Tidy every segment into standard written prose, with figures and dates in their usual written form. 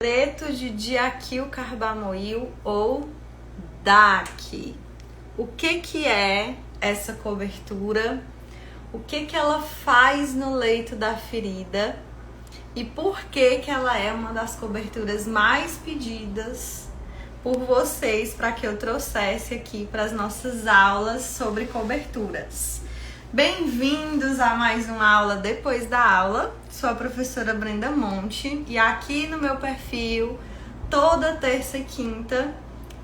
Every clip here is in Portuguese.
Cloreto de diaquilcarbamoil ou DAC. O que é essa cobertura? O que ela faz no leito da ferida? E por que ela é uma das coberturas mais pedidas por vocês para que eu trouxesse aqui para as nossas aulas sobre coberturas? Bem-vindos a mais uma aula depois da aula. Sou a professora Brenda Monte e aqui no meu perfil, toda terça e quinta,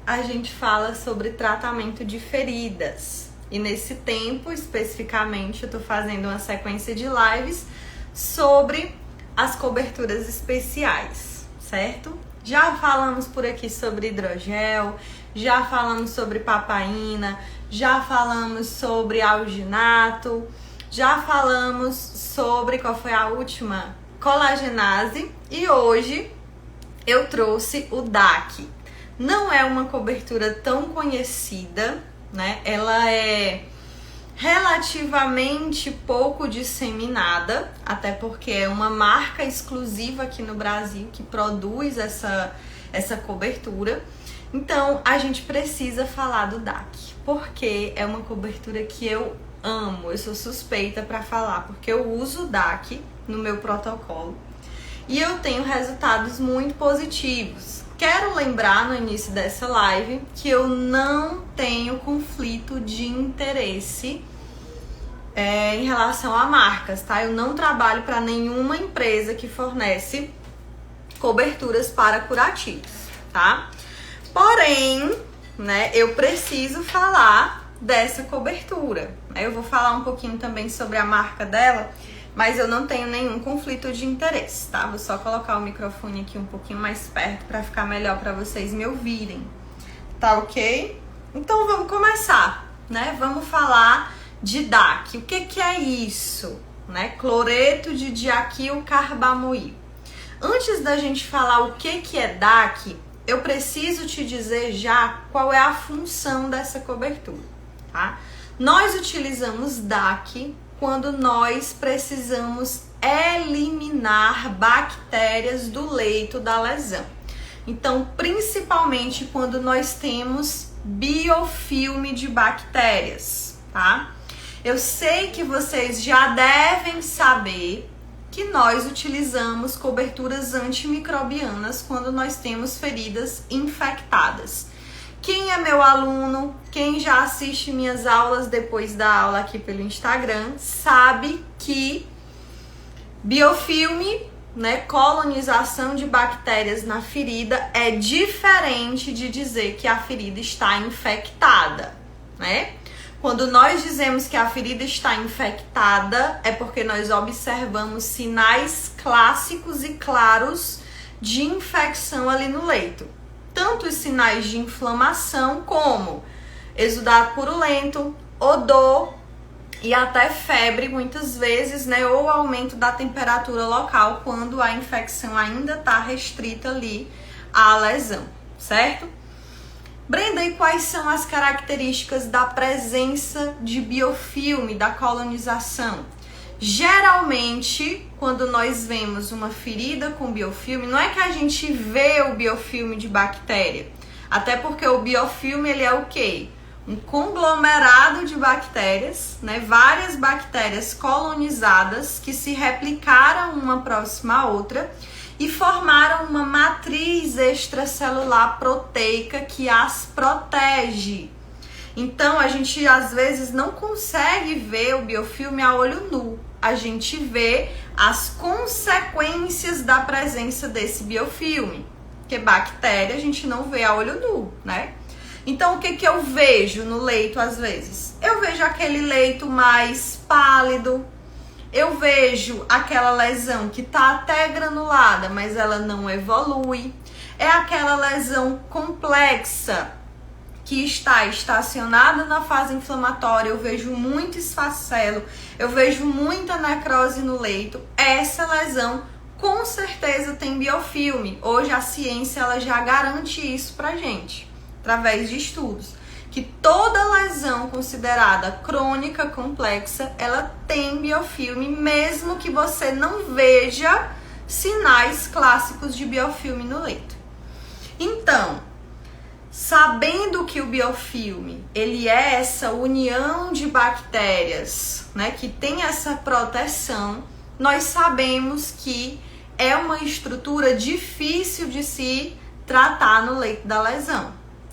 a gente fala sobre tratamento de feridas. E nesse tempo, especificamente, eu tô fazendo uma sequência de lives sobre as coberturas especiais, certo? Já falamos por aqui sobre hidrogel, já falamos sobre papaina, já falamos sobre alginato, já falamos sobre, qual foi a última? Colagenase. E hoje eu trouxe o DAC. Não é uma cobertura tão conhecida, né? Ela é relativamente pouco disseminada, até porque é uma marca exclusiva aqui no Brasil que produz essa cobertura. Então, a gente precisa falar do DAC, porque é uma cobertura que eu amo, eu sou suspeita para falar, porque eu uso o DAC no meu protocolo e eu tenho resultados muito positivos. Quero lembrar no início dessa live que eu não tenho conflito de interesse em relação a marcas, tá? Eu não trabalho para nenhuma empresa que fornece coberturas para curativos, tá? Porém, né, eu preciso falar dessa cobertura. Eu vou falar um pouquinho também sobre a marca dela, mas eu não tenho nenhum conflito de interesse, tá? Vou só colocar o microfone aqui um pouquinho mais perto para ficar melhor para vocês me ouvirem. Tá ok? Então vamos começar, né? Vamos falar de DAC. O que é isso, né? Cloreto de diaquilcarbamoil. Antes da gente falar o que é DAC, eu preciso te dizer já qual é a função dessa cobertura, tá? Nós utilizamos DAC quando nós precisamos eliminar bactérias do leito da lesão. Então, principalmente quando nós temos biofilme de bactérias, tá? Eu sei que vocês já devem saber que nós utilizamos coberturas antimicrobianas quando nós temos feridas infectadas. Quem é meu aluno, quem já assiste minhas aulas depois da aula aqui pelo Instagram, sabe que biofilme, né, colonização de bactérias na ferida é diferente de dizer que a ferida está infectada, né? Quando nós dizemos que a ferida está infectada, é porque nós observamos sinais clássicos e claros de infecção ali no leito. Tanto os sinais de inflamação como exudado purulento, odor e até febre, muitas vezes, né? Ou aumento da temperatura local quando a infecção ainda está restrita ali à lesão, certo? Brenda, e quais são as características da presença de biofilme, da colonização? Geralmente, quando nós vemos uma ferida com biofilme, não é que a gente vê o biofilme de bactéria. Até porque o biofilme, ele é o quê? Um conglomerado de bactérias, né? Várias bactérias colonizadas que se replicaram uma próxima à outra e formaram uma matriz extracelular proteica que as protege. Então, a gente às vezes não consegue ver o biofilme a olho nu. A gente vê as consequências da presença desse biofilme. Porque bactéria a gente não vê a olho nu, né? Então, o que eu vejo no leito às vezes? Eu vejo aquele leito mais pálido. Eu vejo aquela lesão que tá até granulada, mas ela não evolui. É aquela lesão complexa que está estacionada na fase inflamatória. Eu vejo muito esfacelo, eu vejo muita necrose no leito. Essa lesão com certeza tem biofilme. Hoje a ciência ela já garante isso pra gente, através de estudos. Que toda lesão considerada crônica, complexa, ela tem biofilme, mesmo que você não veja sinais clássicos de biofilme no leito. Então, sabendo que o biofilme, ele é essa união de bactérias, né, que tem essa proteção, nós sabemos que é uma estrutura difícil de se tratar no leito da lesão.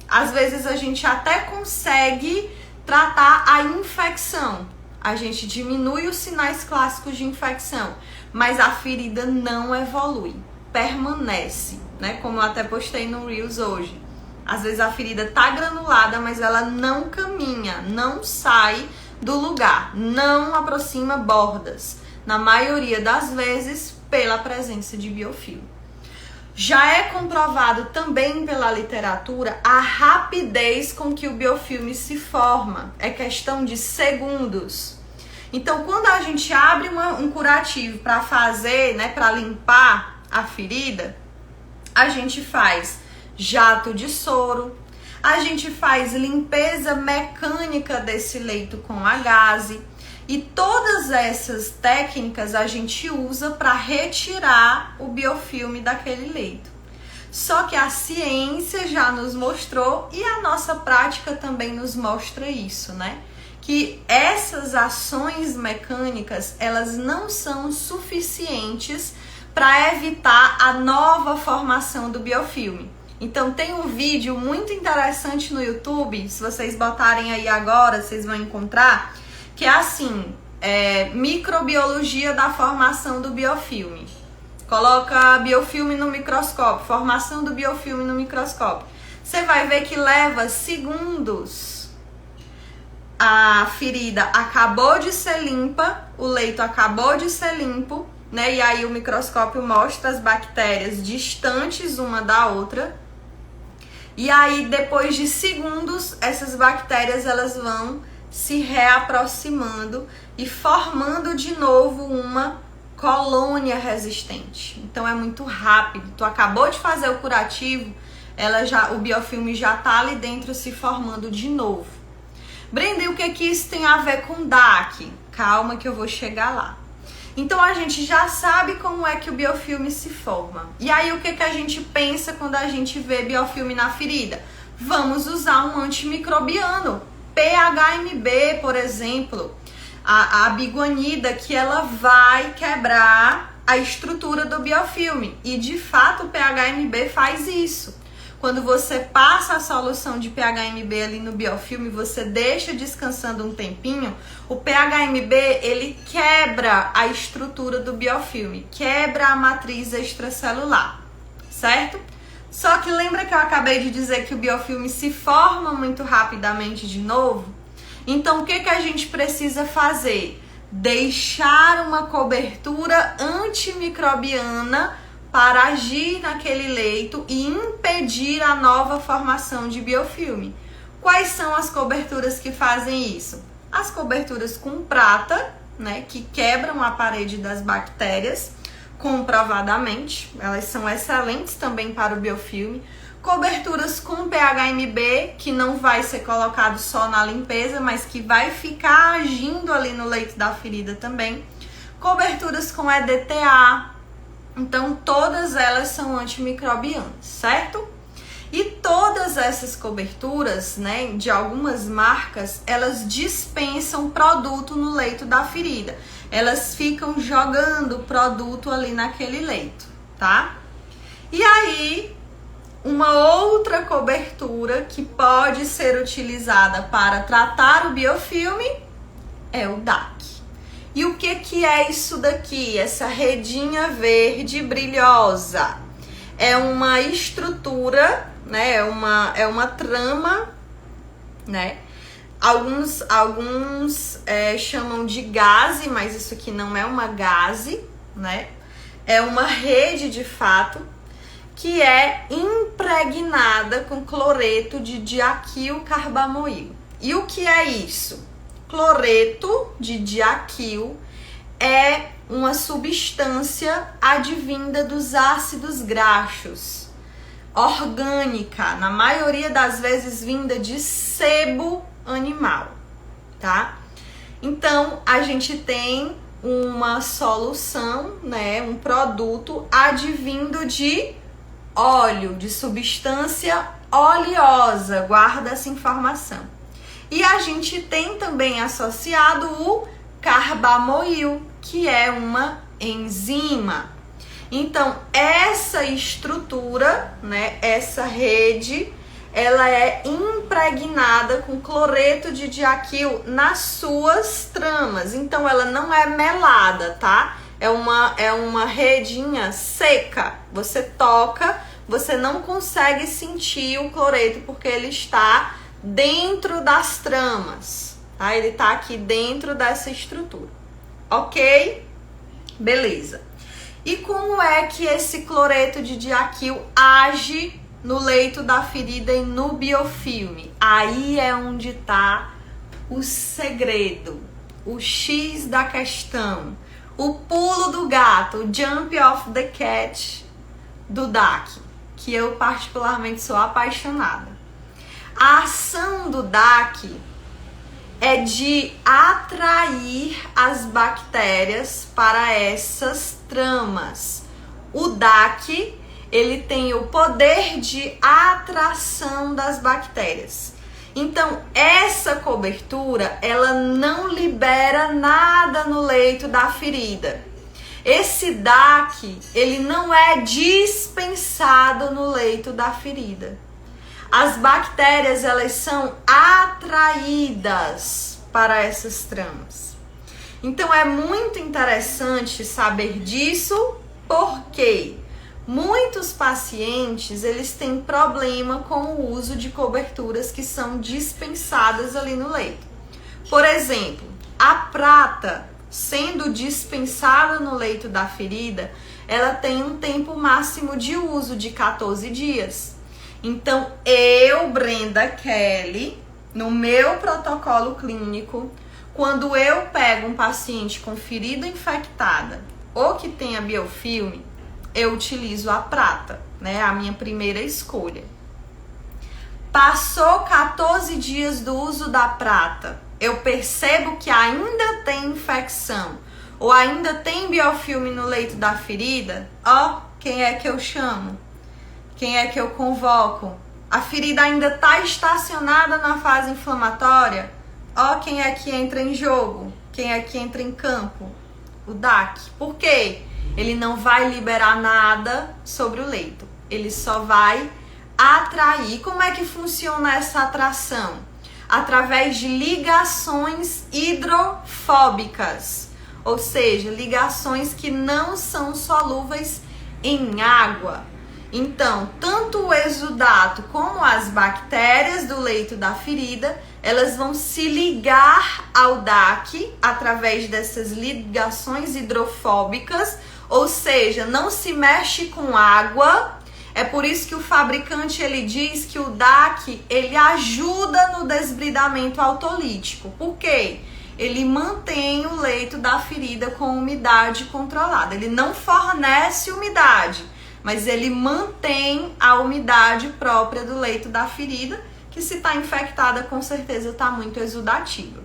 Às vezes a gente até consegue tratar a infecção, a gente diminui os sinais clássicos de infecção, mas a ferida não evolui, permanece, né? Como eu até postei no Reels hoje. Às vezes a ferida tá granulada, mas ela não caminha, não sai do lugar, não aproxima bordas. Na maioria das vezes, pela presença de biofilme. Já é comprovado também pela literatura a rapidez com que o biofilme se forma. É questão de segundos. Então, quando a gente abre um curativo para fazer, né, para limpar a ferida, a gente faz jato de soro, a gente faz limpeza mecânica desse leito com a gaze. E todas essas técnicas a gente usa para retirar o biofilme daquele leito. Só que a ciência já nos mostrou e a nossa prática também nos mostra isso, né? Que essas ações mecânicas, elas não são suficientes para evitar a nova formação do biofilme. Então tem um vídeo muito interessante no YouTube, se vocês botarem aí agora, vocês vão encontrar, que é assim, microbiologia da formação do biofilme. Coloca biofilme no microscópio, formação do biofilme no microscópio. Você vai ver que leva segundos. A ferida acabou de ser limpa, o leito acabou de ser limpo, né? E aí o microscópio mostra as bactérias distantes uma da outra. E aí depois de segundos, essas bactérias elas vão se reaproximando e formando de novo uma colônia resistente. Então é muito rápido. Tu acabou de fazer o curativo, o biofilme já tá ali dentro se formando de novo. Brenda, e o que isso tem a ver com DAC? Calma que eu vou chegar lá. Então a gente já sabe como é que o biofilme se forma. E aí o que a gente pensa quando a gente vê biofilme na ferida? Vamos usar um antimicrobiano. PHMB, por exemplo, a biguanida, que ela vai quebrar a estrutura do biofilme. E de fato o PHMB faz isso. Quando você passa a solução de PHMB ali no biofilme, você deixa descansando um tempinho, o PHMB ele quebra a estrutura do biofilme, quebra a matriz extracelular, certo? Só que lembra que eu acabei de dizer que o biofilme se forma muito rapidamente de novo? Então o que a gente precisa fazer? Deixar uma cobertura antimicrobiana para agir naquele leito e impedir a nova formação de biofilme. Quais são as coberturas que fazem isso? As coberturas com prata, né, que quebram a parede das bactérias, comprovadamente, elas são excelentes também para o biofilme. Coberturas com PHMB, que não vai ser colocado só na limpeza, mas que vai ficar agindo ali no leito da ferida também. Coberturas com EDTA. Então, todas elas são antimicrobianas, certo? E todas essas coberturas, né, de algumas marcas, elas dispensam produto no leito da ferida. Elas ficam jogando produto ali naquele leito, tá? E aí, uma outra cobertura que pode ser utilizada para tratar o biofilme é o DAC. E o que é isso daqui? Essa redinha verde brilhosa. É uma estrutura, né? É uma trama, né? Alguns chamam de gaze, mas isso aqui não é uma gaze, né? É uma rede de fato que é impregnada com cloreto de diaquil-carbamoil. E o que é isso? Cloreto de diaquil é uma substância advinda dos ácidos graxos, orgânica, na maioria das vezes vinda de sebo animal, tá? Então, a gente tem uma solução, né, um produto advindo de óleo, de substância oleosa. Guarda essa informação. E a gente tem também associado o carbamoil, que é uma enzima. Então, essa estrutura, né, essa rede, ela é impregnada com cloreto de diaquil nas suas tramas. Então, ela não é melada, tá? É uma redinha seca. Você toca, você não consegue sentir o cloreto porque ele está dentro das tramas, tá? Ele tá aqui dentro dessa estrutura, ok? Beleza. E como é que esse cloreto de diaquil age no leito da ferida e no biofilme? Aí é onde tá o segredo, o X da questão, o pulo do gato, o jump of the cat do DAC, que eu particularmente sou apaixonada. A ação do DAC é de atrair as bactérias para essas tramas. O DAC, ele tem o poder de atração das bactérias. Então, essa cobertura, ela não libera nada no leito da ferida. Esse DAC, ele não é dispensado no leito da ferida. As bactérias, elas são atraídas para essas tramas. Então, é muito interessante saber disso, porque muitos pacientes, eles têm problema com o uso de coberturas que são dispensadas ali no leito. Por exemplo, a prata, sendo dispensada no leito da ferida, ela tem um tempo máximo de uso de 14 dias. Então, eu, Brenda Kelly, no meu protocolo clínico, quando eu pego um paciente com ferida infectada ou que tenha biofilme, eu utilizo a prata, né? A minha primeira escolha. Passou 14 dias do uso da prata, eu percebo que ainda tem infecção ou ainda tem biofilme no leito da ferida, ó, quem é que eu chamo? Quem é que eu convoco? A ferida ainda está estacionada na fase inflamatória? Ó, quem é que entra em jogo? Quem é que entra em campo? O DAC. Por quê? Ele não vai liberar nada sobre o leito. Ele só vai atrair. Como é que funciona essa atração? Através de ligações hidrofóbicas. Ou seja, ligações que não são solúveis em água. Então, tanto o exudato como as bactérias do leito da ferida, elas vão se ligar ao DAC através dessas ligações hidrofóbicas, ou seja, não se mexe com água. É por isso que o fabricante ele diz que o DAC ele ajuda no desbridamento autolítico. Por quê? Ele mantém o leito da ferida com umidade controlada. Ele não fornece umidade, mas ele mantém a umidade própria do leito da ferida, que se está infectada, com certeza está muito exudativa.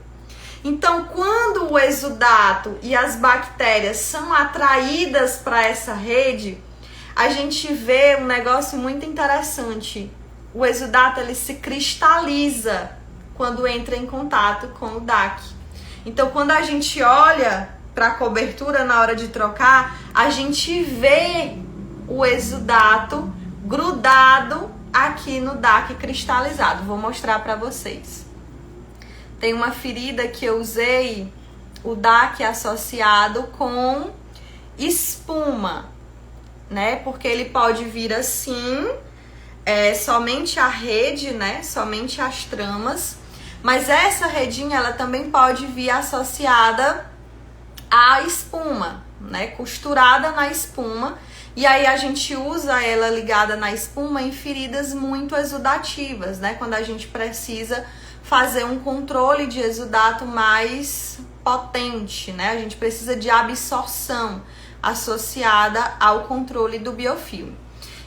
Então, quando o exudato e as bactérias são atraídas para essa rede, a gente vê um negócio muito interessante. O exudato ele se cristaliza quando entra em contato com o DAC. Então, quando a gente olha para a cobertura na hora de trocar, a gente vê o exudato grudado aqui no DAC cristalizado. Vou mostrar para vocês. Tem uma ferida que eu usei o DAC associado com espuma, né? Porque ele pode vir assim, somente a rede, né? Somente as tramas. Mas essa redinha, ela também pode vir associada à espuma, né? Costurada na espuma. E aí a gente usa ela ligada na espuma em feridas muito exudativas, né? Quando a gente precisa fazer um controle de exudato mais potente, né? A gente precisa de absorção associada ao controle do biofilme.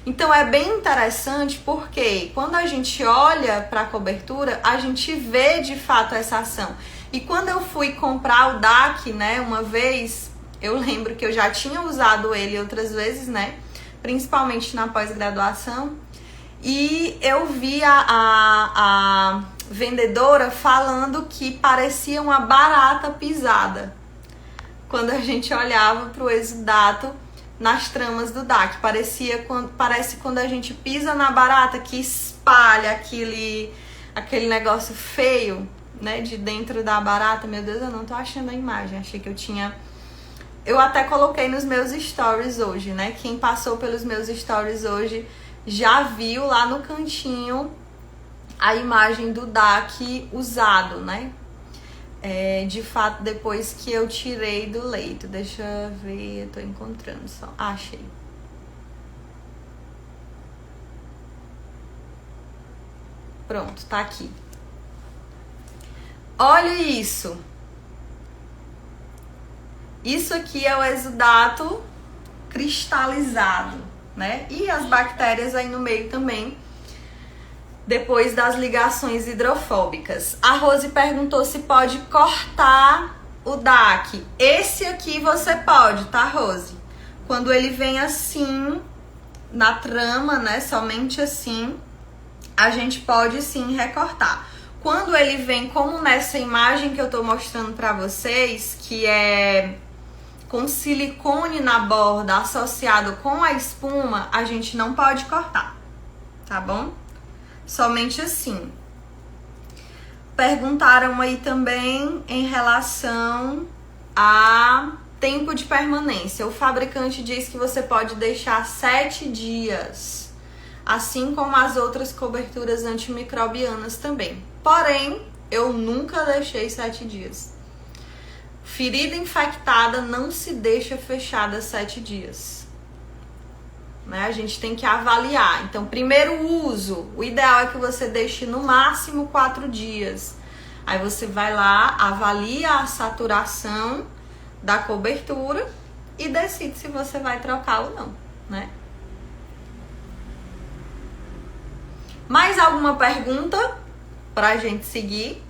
Então é bem interessante porque quando a gente olha para a cobertura, a gente vê de fato essa ação. E quando eu fui comprar o DAC, né, uma vez, eu lembro que eu já tinha usado ele outras vezes, né, principalmente na pós-graduação, e eu vi a vendedora falando que parecia uma barata pisada quando a gente olhava para o exudato nas tramas do DAC. Parece quando a gente pisa na barata que espalha aquele negócio feio, né, de dentro da barata. Meu Deus, eu não tô achando a imagem. Achei que eu tinha... Eu até coloquei nos meus stories hoje, né? Quem passou pelos meus stories hoje já viu lá no cantinho a imagem do DAC usado, né? De fato, depois que eu tirei do leito. Deixa eu ver, eu tô encontrando só. Achei. Pronto, tá aqui. Olha isso. Isso aqui é o exudato cristalizado, né? E as bactérias aí no meio também, depois das ligações hidrofóbicas. A Rose perguntou se pode cortar o DAC. Esse aqui você pode, tá, Rose? Quando ele vem assim, na trama, né, somente assim, a gente pode sim recortar. Quando ele vem como nessa imagem que eu tô mostrando pra vocês, que é com silicone na borda associado com a espuma, a gente não pode cortar, tá bom? Somente assim. Perguntaram aí também em relação a tempo de permanência. O fabricante diz que você pode deixar 7 dias, assim como as outras coberturas antimicrobianas também. Porém, eu nunca deixei 7 dias. Ferida infectada não se deixa fechada 7 dias. Né? A gente tem que avaliar. Então, primeiro uso, o ideal é que você deixe no máximo 4 dias. Aí você vai lá, avalia a saturação da cobertura e decide se você vai trocar ou não, né? Mais alguma pergunta pra gente seguir?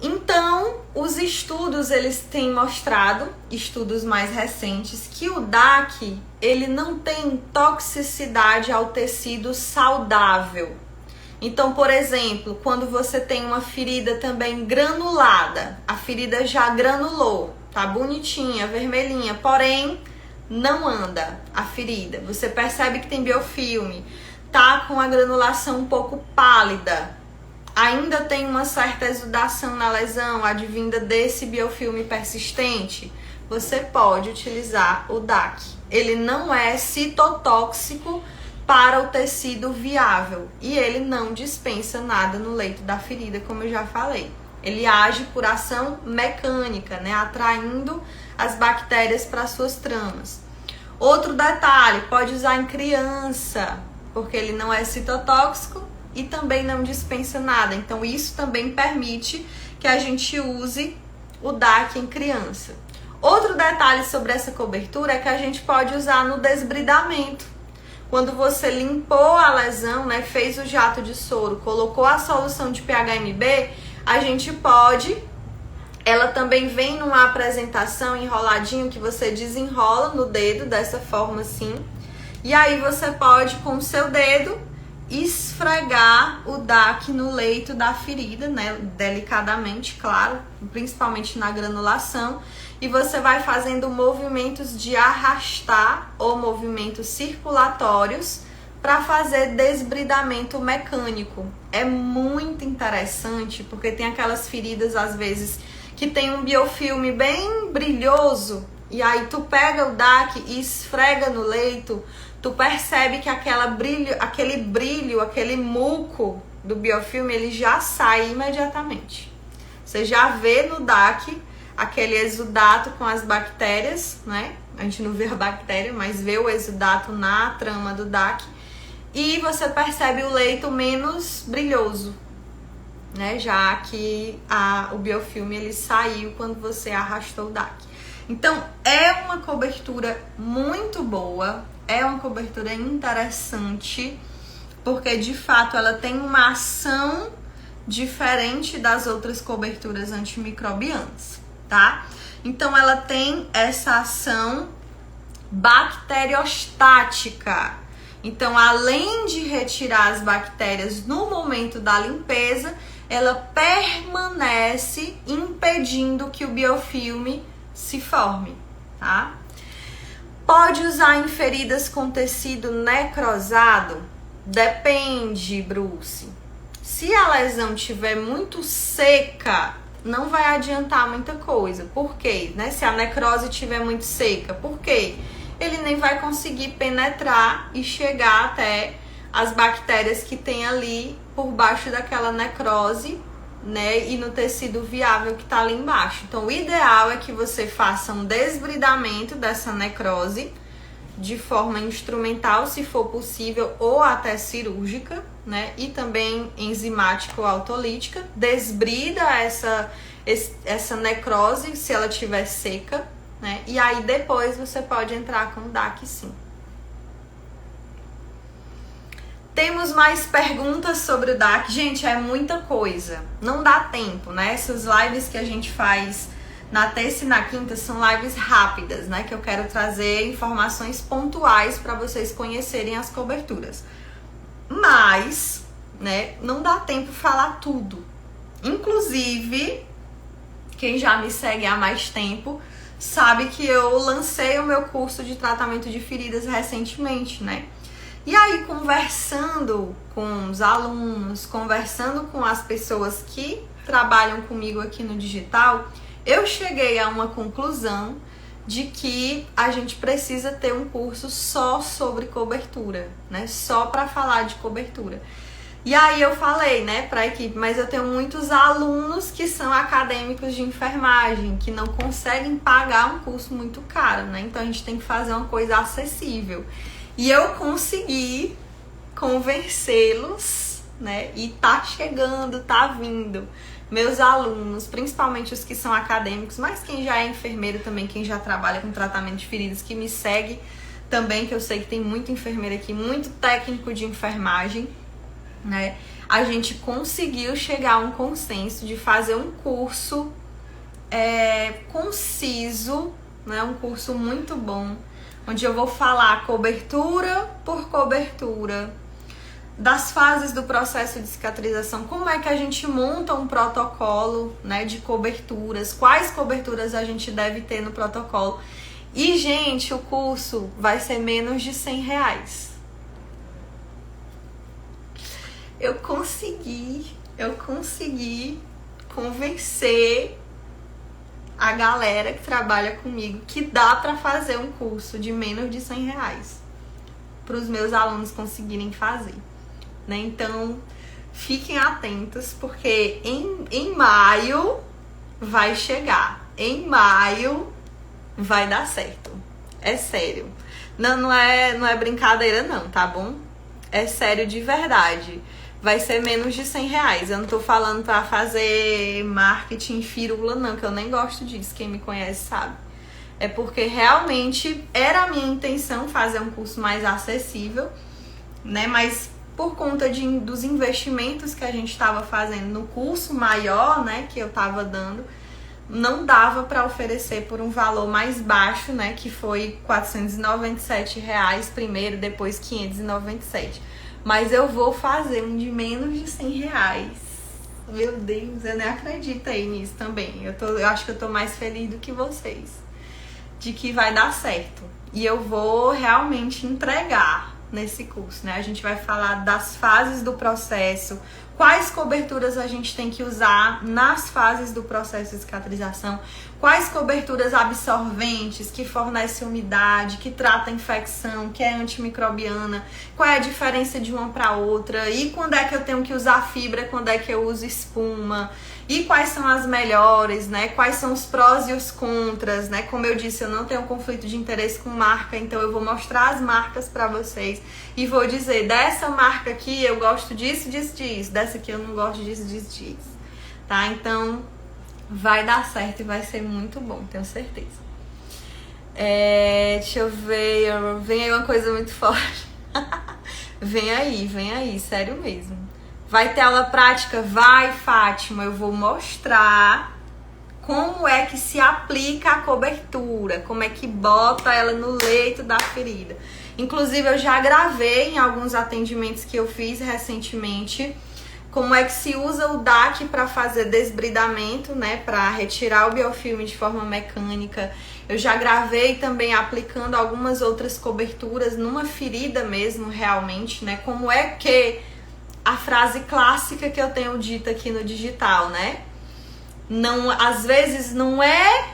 Então, os estudos, eles têm mostrado, estudos mais recentes, que o DAC, ele não tem toxicidade ao tecido saudável. Então, por exemplo, quando você tem uma ferida também granulada, a ferida já granulou, tá bonitinha, vermelhinha, porém não anda a ferida. Você percebe que tem biofilme, tá com a granulação um pouco pálida, ainda tem uma certa exudação na lesão advinda desse biofilme persistente, você pode utilizar o DAC. Ele não é citotóxico para o tecido viável e ele não dispensa nada no leito da ferida, como eu já falei. Ele age por ação mecânica, né, atraindo as bactérias para suas tramas. Outro detalhe, pode usar em criança, porque ele não é citotóxico e também não dispensa nada. Então isso também permite que a gente use o DAC em criança. Outro detalhe sobre essa cobertura é que a gente pode usar no desbridamento. Quando você limpou a lesão, né, fez o jato de soro, colocou a solução de PHMB, a gente pode... Ela também vem numa apresentação enroladinho que você desenrola no dedo dessa forma assim. E aí você pode, com o seu dedo, esfregar o DAC no leito da ferida, né, delicadamente, claro, principalmente na granulação, e você vai fazendo movimentos de arrastar ou movimentos circulatórios para fazer desbridamento mecânico. É muito interessante porque tem aquelas feridas às vezes que tem um biofilme bem brilhoso e aí tu pega o DAC e esfrega no leito, tu percebe que aquele brilho, aquele muco do biofilme, ele já sai imediatamente. Você já vê no DAC aquele exudato com as bactérias, né? A gente não vê a bactéria, mas vê o exudato na trama do DAC. E você percebe o leito menos brilhoso, né? Já que o biofilme ele saiu quando você arrastou o DAC. Então, é uma cobertura muito boa, é uma cobertura interessante, porque de fato ela tem uma ação diferente das outras coberturas antimicrobianas, tá? Então ela tem essa ação bacteriostática. Então, além de retirar as bactérias no momento da limpeza, ela permanece impedindo que o biofilme se forme, tá? Pode usar em feridas com tecido necrosado? Depende, Bruce. Se a lesão estiver muito seca, não vai adiantar muita coisa. Por quê? Se a necrose estiver muito seca, por quê? Ele nem vai conseguir penetrar e chegar até as bactérias que tem ali por baixo daquela necrose, né? E no tecido viável que tá ali embaixo. Então, o ideal é que você faça um desbridamento dessa necrose de forma instrumental, se for possível, ou até cirúrgica, né? E também enzimática ou autolítica. Desbrida essa necrose se ela estiver seca, né? E aí depois você pode entrar com o DAC, sim. Temos mais perguntas sobre o DAC. Gente, é muita coisa. Não dá tempo, né? Essas lives que a gente faz na terça e na quinta são lives rápidas, né? Que eu quero trazer informações pontuais para vocês conhecerem as coberturas. Mas, né, não dá tempo falar tudo. Inclusive, quem já me segue há mais tempo sabe que eu lancei o meu curso de tratamento de feridas recentemente, né? E aí, conversando com os alunos, conversando com as pessoas que trabalham comigo aqui no digital, eu cheguei a uma conclusão de que a gente precisa ter um curso só sobre cobertura, né? Só para falar de cobertura. E aí eu falei, né, para a equipe, mas eu tenho muitos alunos que são acadêmicos de enfermagem, que não conseguem pagar um curso muito caro, né? Então a gente tem que fazer uma coisa acessível. E eu consegui convencê-los, né? E tá chegando, tá vindo. Meus alunos, principalmente os que são acadêmicos, mas quem já é enfermeiro também, quem já trabalha com tratamento de feridas, que me segue também, que eu sei que tem muito enfermeiro aqui, muito técnico de enfermagem, né? A gente conseguiu chegar a um consenso de fazer um curso conciso, né? Um curso muito bom, onde eu vou falar cobertura por cobertura, das fases do processo de cicatrização, como é que a gente monta um protocolo, né, de coberturas, quais coberturas a gente deve ter no protocolo. E, gente, o curso vai ser menos de R$100. Eu consegui convencer a galera que trabalha comigo que dá para fazer um curso de menos de R$100 para os meus alunos conseguirem fazer, né? Então, fiquem atentos, porque em maio vai chegar. Em maio vai dar certo. É sério. Não é brincadeira não, tá bom? É sério de verdade. Vai ser menos de R$100. Eu não tô falando pra fazer marketing firula, não, que eu nem gosto disso. Quem me conhece sabe. É porque realmente era a minha intenção fazer um curso mais acessível, né? Mas por conta dos investimentos que a gente estava fazendo no curso maior, né, que eu estava dando, não dava para oferecer por um valor mais baixo, né, que foi R$497 primeiro, depois R$597. Mas eu vou fazer um de menos de R$100. Meu Deus, eu nem acredito aí nisso também. Eu acho que eu tô mais feliz do que vocês, de que vai dar certo. E eu vou realmente entregar nesse curso, né? A gente vai falar das fases do processo, quais coberturas a gente tem que usar nas fases do processo de cicatrização, quais coberturas absorventes, que fornecem umidade, que tratam infecção, que é antimicrobiana, qual é a diferença de uma para outra, e quando é que eu tenho que usar fibra, quando é que eu uso espuma, e quais são as melhores, né? Quais são os prós e os contras, né? Como eu disse, eu não tenho conflito de interesse com marca, então eu vou mostrar as marcas para vocês e vou dizer, dessa marca aqui eu gosto disso, disso, disso, dessa aqui eu não gosto disso, disso, disso, tá? Então vai dar certo e vai ser muito bom, tenho certeza. Deixa eu ver, vem aí uma coisa muito forte. Vem aí, sério mesmo. Vai ter aula prática? Vai, Fátima. Eu vou mostrar como é que se aplica a cobertura, como é que bota ela no leito da ferida. Inclusive, eu já gravei em alguns atendimentos que eu fiz recentemente como é que se usa o DAC para fazer desbridamento, né, para retirar o biofilme de forma mecânica. Eu já gravei também aplicando algumas outras coberturas numa ferida mesmo, realmente, né, como é que a frase clássica que eu tenho dito aqui no digital, né, não, às vezes não é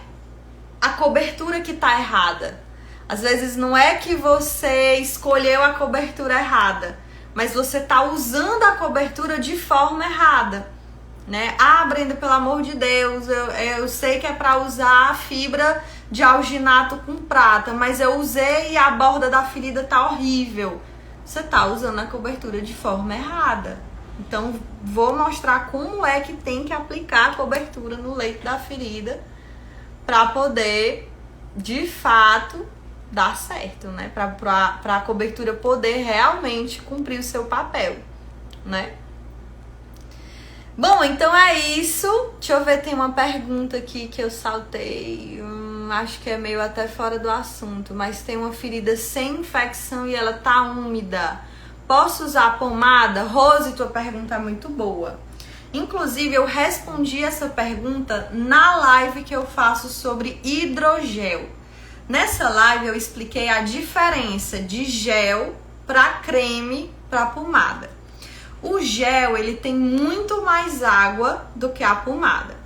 a cobertura que tá errada, às vezes não é que você escolheu a cobertura errada, mas você tá usando a cobertura de forma errada, né? Ah, Brenda, pelo amor de Deus, eu sei que é para usar a fibra de alginato com prata, mas eu usei e a borda da ferida tá horrível. Você tá usando a cobertura de forma errada. Então, vou mostrar como é que tem que aplicar a cobertura no leito da ferida para poder, de fato, dar certo, né? Para a cobertura poder realmente cumprir o seu papel, né? Bom, então é isso. Deixa eu ver, tem uma pergunta aqui que eu saltei. Acho que é meio até fora do assunto, mas tem uma ferida sem infecção e ela tá úmida. Posso usar pomada? Rose, tua pergunta é muito boa. Inclusive, eu respondi essa pergunta na live que eu faço sobre hidrogel. Nessa live eu expliquei a diferença de gel para creme para pomada. O gel, ele tem muito mais água do que a pomada.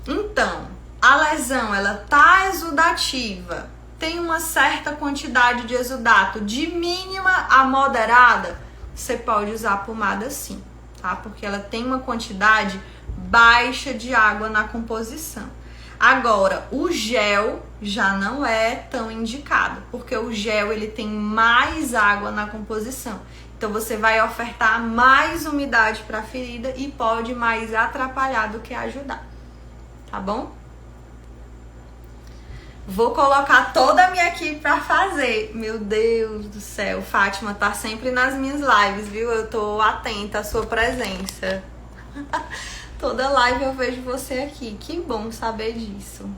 Então, a lesão, ela tá exudativa, tem uma certa quantidade de exudato, de mínima a moderada, você pode usar a pomada sim, tá? Porque ela tem uma quantidade baixa de água na composição. Agora, o gel já não é tão indicado, porque o gel ele tem mais água na composição. Então, você vai ofertar mais umidade para a ferida e pode mais atrapalhar do que ajudar, tá bom? Vou colocar toda a minha equipe para fazer. Meu Deus do céu, Fátima tá sempre nas minhas lives, viu? Eu tô atenta à sua presença. Toda live eu vejo você aqui. Que bom saber disso.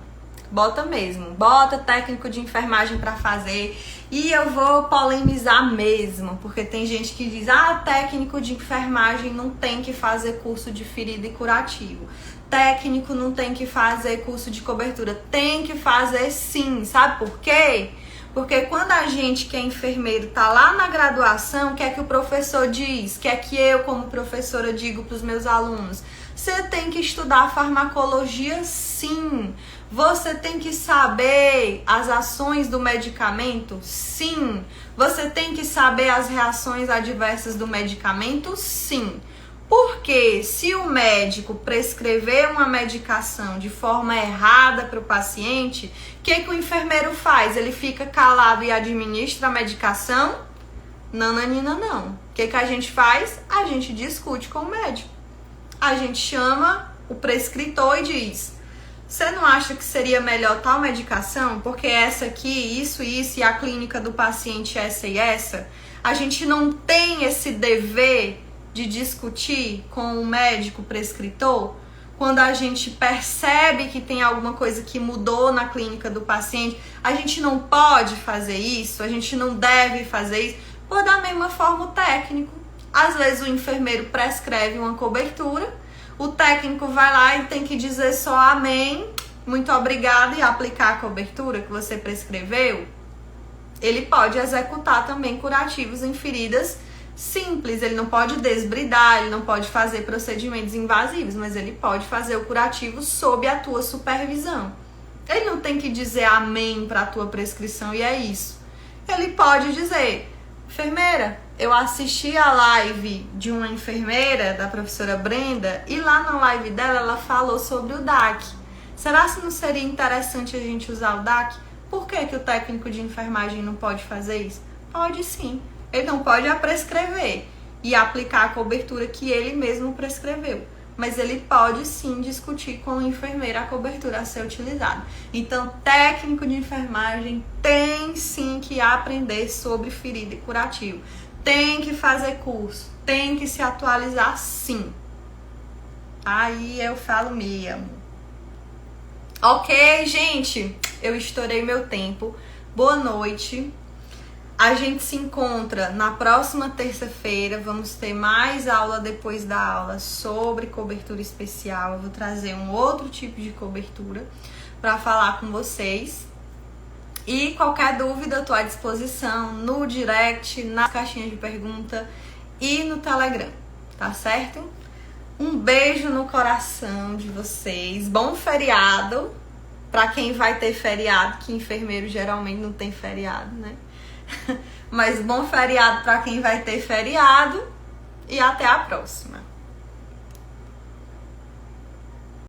Bota mesmo. Bota técnico de enfermagem para fazer. E eu vou polemizar mesmo. Porque tem gente que diz: ah, técnico de enfermagem não tem que fazer curso de ferida e curativo. Técnico não tem que fazer curso de cobertura. Tem que fazer sim. Sabe por quê? Porque quando a gente que é enfermeiro tá lá na graduação, o que é que o professor diz? O que é que eu, como professora, digo para os meus alunos? Você tem que estudar farmacologia sim. Você tem que saber as ações do medicamento sim. Você tem que saber as reações adversas do medicamento sim. Porque se o médico prescrever uma medicação de forma errada para o paciente, o que o enfermeiro faz? Ele fica calado e administra a medicação? Nananina, não. O que a gente faz? A gente discute com o médico. A gente chama o prescritor e diz: você não acha que seria melhor tal medicação? Porque essa aqui, isso, e a clínica do paciente essa e essa. A gente não tem esse dever de discutir com o médico prescritor quando a gente percebe que tem alguma coisa que mudou na clínica do paciente. A gente não pode fazer isso, a gente não deve fazer isso. Por da mesma forma o técnico. Às vezes o enfermeiro prescreve uma cobertura, o técnico vai lá e tem que dizer só amém, muito obrigada, e aplicar a cobertura que você prescreveu. Ele pode executar também curativos em feridas simples, ele não pode desbridar, ele não pode fazer procedimentos invasivos, mas ele pode fazer o curativo sob a tua supervisão. Ele não tem que dizer amém para a tua prescrição e é isso. Ele pode dizer: enfermeira, eu assisti a live de uma enfermeira, da professora Brenda, e lá na live dela ela falou sobre o DAC. Será que não seria interessante a gente usar o DAC? Por que o técnico de enfermagem não pode fazer isso? Pode sim. Ele não pode prescrever e aplicar a cobertura que ele mesmo prescreveu. Mas ele pode sim discutir com o enfermeiro a cobertura a ser utilizada. Então, técnico de enfermagem tem sim que aprender sobre ferida e curativo. tem que fazer curso, tem que se atualizar sim. Aí eu falo mesmo. Ok, gente, eu estourei meu tempo. Boa noite. A gente se encontra na próxima terça-feira. Vamos ter mais aula depois da aula sobre cobertura especial. Eu vou trazer um outro tipo de cobertura para falar com vocês. E qualquer dúvida, eu tô à disposição no direct, nas caixinhas de pergunta e no Telegram, tá certo? Um beijo no coração de vocês. Bom feriado para quem vai ter feriado, que enfermeiro geralmente não tem feriado, né? Mas bom feriado para quem vai ter feriado e até a próxima.